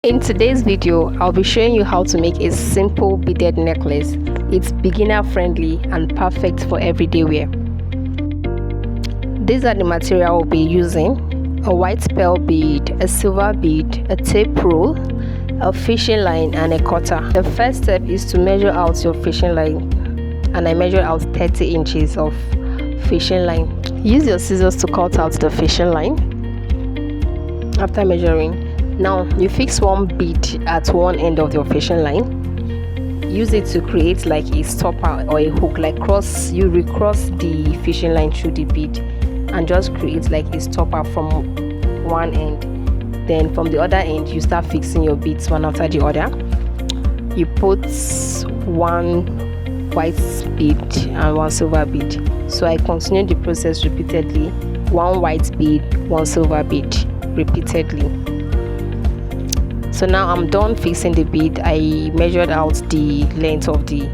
In today's video, I'll be showing you how to make a simple beaded necklace. It's beginner friendly and perfect for everyday wear. These are the material we'll be using: a white pearl bead, a silver bead, a tape rule, a fishing line, and a cutter. The first step is to measure out your fishing line, and I measured out 30 inches of fishing line. Use your scissors to cut out the fishing line. After measuring, now you fix one bead at one end of your fishing line. Use it to create like a stopper or a hook, like you recross the fishing line through the bead and just create like a stopper from one end. Then from the other end, you start fixing your beads one after the other. You put one white bead and one silver bead. So I continue the process repeatedly: one white bead, one silver bead, repeatedly. So now I'm done fixing the bead. I measured out the length of the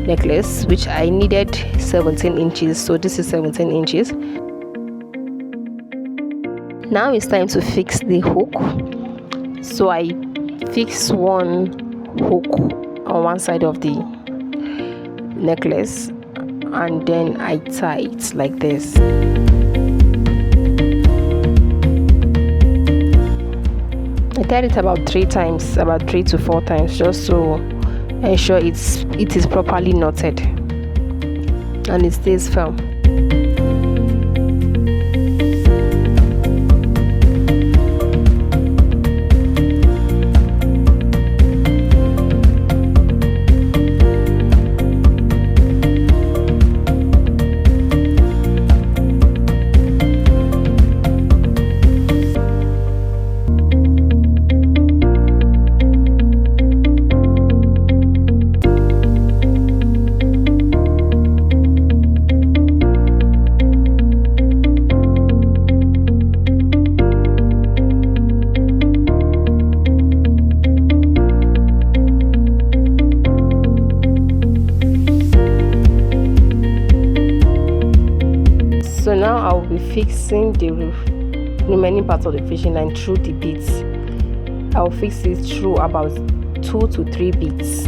necklace, which I needed 17 inches. So this is 17 inches. Now it's time to fix the hook. So I fix one hook on one side of the necklace, and then I tie it like this. I tied it about 3 times, about 3 to 4 times, just to ensure it is properly knotted and it stays firm. So now I will be fixing the remaining part of the fishing line through the beads. I will fix it through about 2 to 3 beads.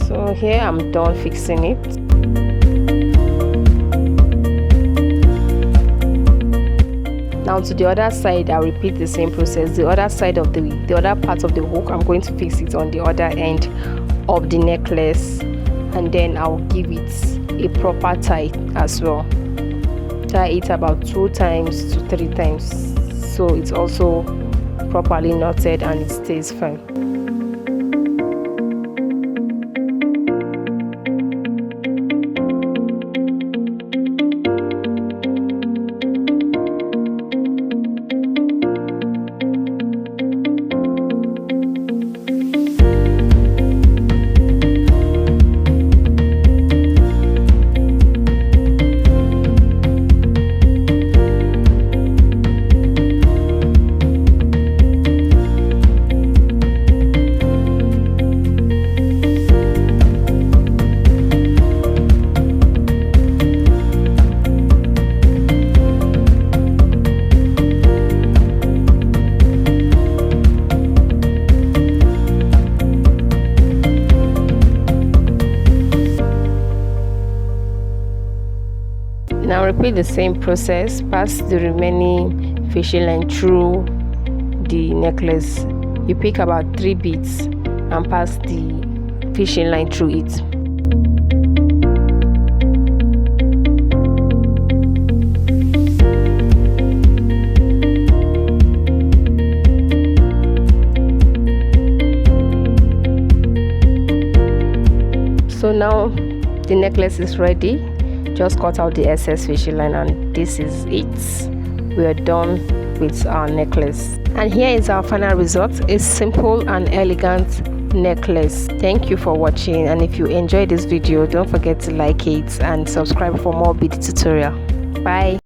So here I'm done fixing it. Now to the other side, I'll repeat the same process. The other side of the other part of the hook, I'm going to fix it on the other end of the necklace, and then I'll give it a proper tie as well. Tie it about 2 times to 3 times so it's also properly knotted and it stays firm. Now repeat the same process. Pass the remaining fishing line through the necklace. You pick about 3 beads and pass the fishing line through it. So now the necklace is ready. Just cut out the excess fishing line, and this is it. We are done with our necklace, and here is our final result: a simple and elegant necklace. Thank you for watching, and if you enjoyed this video, don't forget to like it and subscribe for more bead tutorial. Bye.